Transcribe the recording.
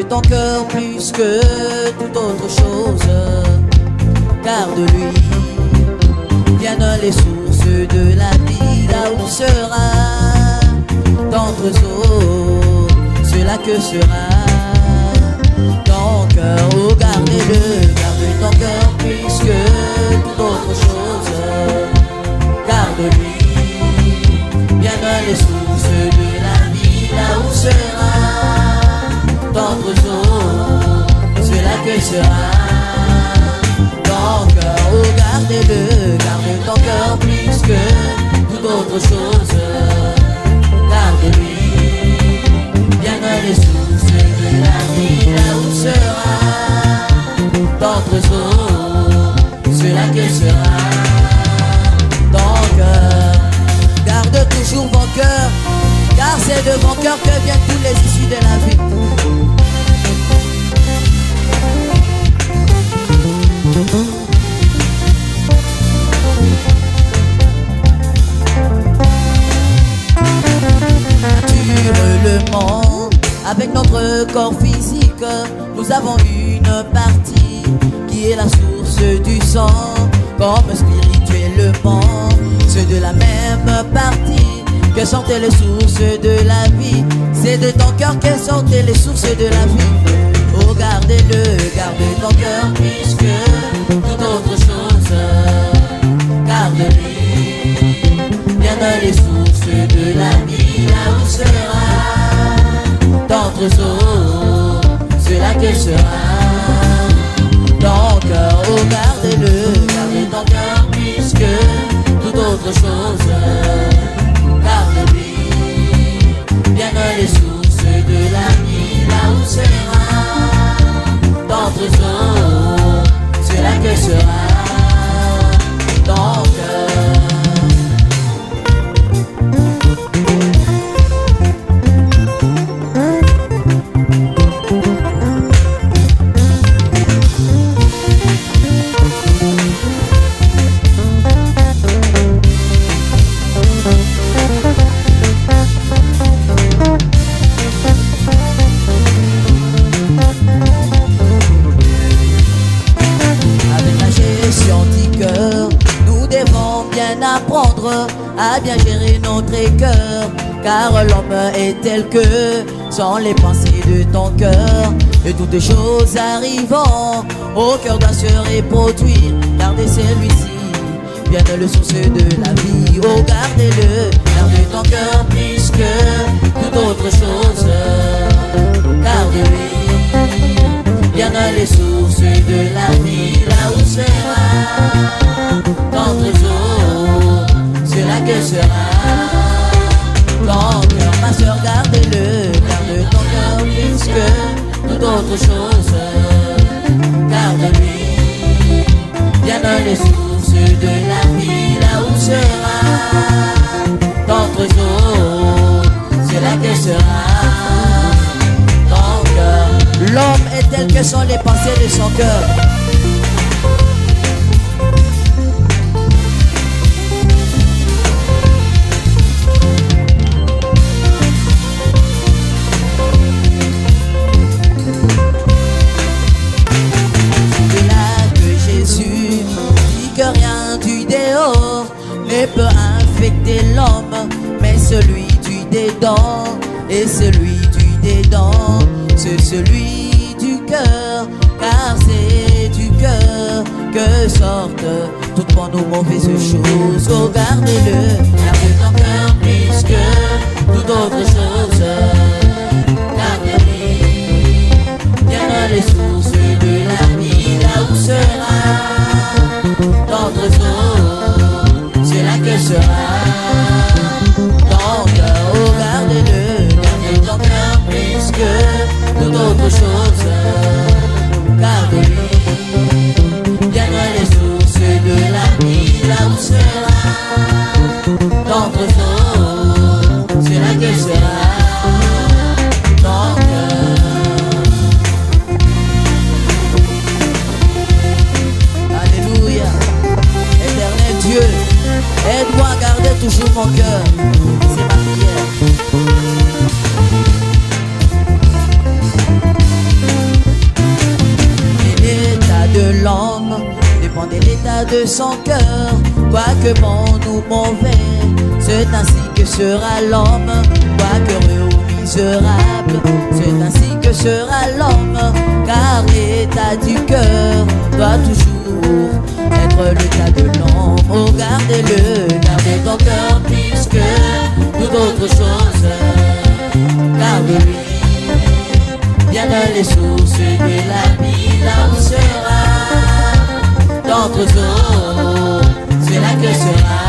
ton cœur plus que toute autre chose. Garde-lui, viennent les sources de la vie, là où sera ton trésor, cela que sera ton cœur. Oh, gardez-le, garde ton cœur plus que toute autre chose. Garde-lui, viennent les sources de la vie, là où sera ton trésor, cela que sera ton cœur. Oh, gardez-le, garde ton cœur plus que toute autre chose. Garde-lui, viennent les sources de la vie, là où sera ton trésor, cela que sera ton cœur. Garde toujours ton cœur, car c'est de ton cœur que viennent tous les issues de la vie. Le monde avec notre corps physique, nous avons une partie qui est la source du sang, comme spirituellement c'est de la même partie que sortent les sources de la vie. C'est de ton cœur que sortent les sources de la vie. Oh, gardez-le, garde ton cœur plus que toute autre chose. Garde-lui, viennent les sources de la vie, là où sera ton trésor, cela que sera ton cœur. Oh, gardez-le, garde ton cœur plus que toute autre chose. Garde-lui, viennent les sources de la vie, là où sera ton trésor, cela que sera ton cœur. À bien gérer notre cœur, car l'homme est tel que sont les pensées de ton cœur. Et toutes choses arrivant, au cœur doit se reproduire. Gardez celui-ci, vienne le source de la vie. Oh, gardez-le, garde ton cœur plus que toute autre chose. Garde-lui, viennent les sources de la vie, là où sera ton trésor, cela que sera ton cœur. Ma soeur, gardez-le, garde ton cœur plus que toute autre chose. Garde-lui, viennent les sources de la vie, là où sera ton trésor, cela que sera ton cœur. L'homme est tel que sont les pensées de son cœur. Ne peut infecter l'homme, mais celui du dedans, et celui du dedans, c'est celui du cœur, car c'est du cœur que sortent toutes bonnes ou mauvaises choses. Oh, gardez-le, garde ton cœur plus que toute autre chose. Gardez-le, viennent les sources de la vie, là où sera ton trésor, c'est là que sera ton cœur. Oh, gardez-le, garde ton cœur plus que toute autre chose. Garde-lui, viennent les sources de la vie, là où sera ton trésor, c'est là que sera ton cœur. Alléluia. Éternel Dieu, aide-moi à garder toujours mon cœur. C'est ma prière. de son cœur, quoique bon ou mauvais, c'est ainsi que sera l'homme, quoique heureux ou misérable, c'est ainsi que sera l'homme, car l'état du cœur doit toujours être le cas de l'homme. Oh, gardez-le, gardez ton cœur plus que toute autre chose, garde-lui bien dans les sources de la vie, là où sera notre eau, c'est là que sera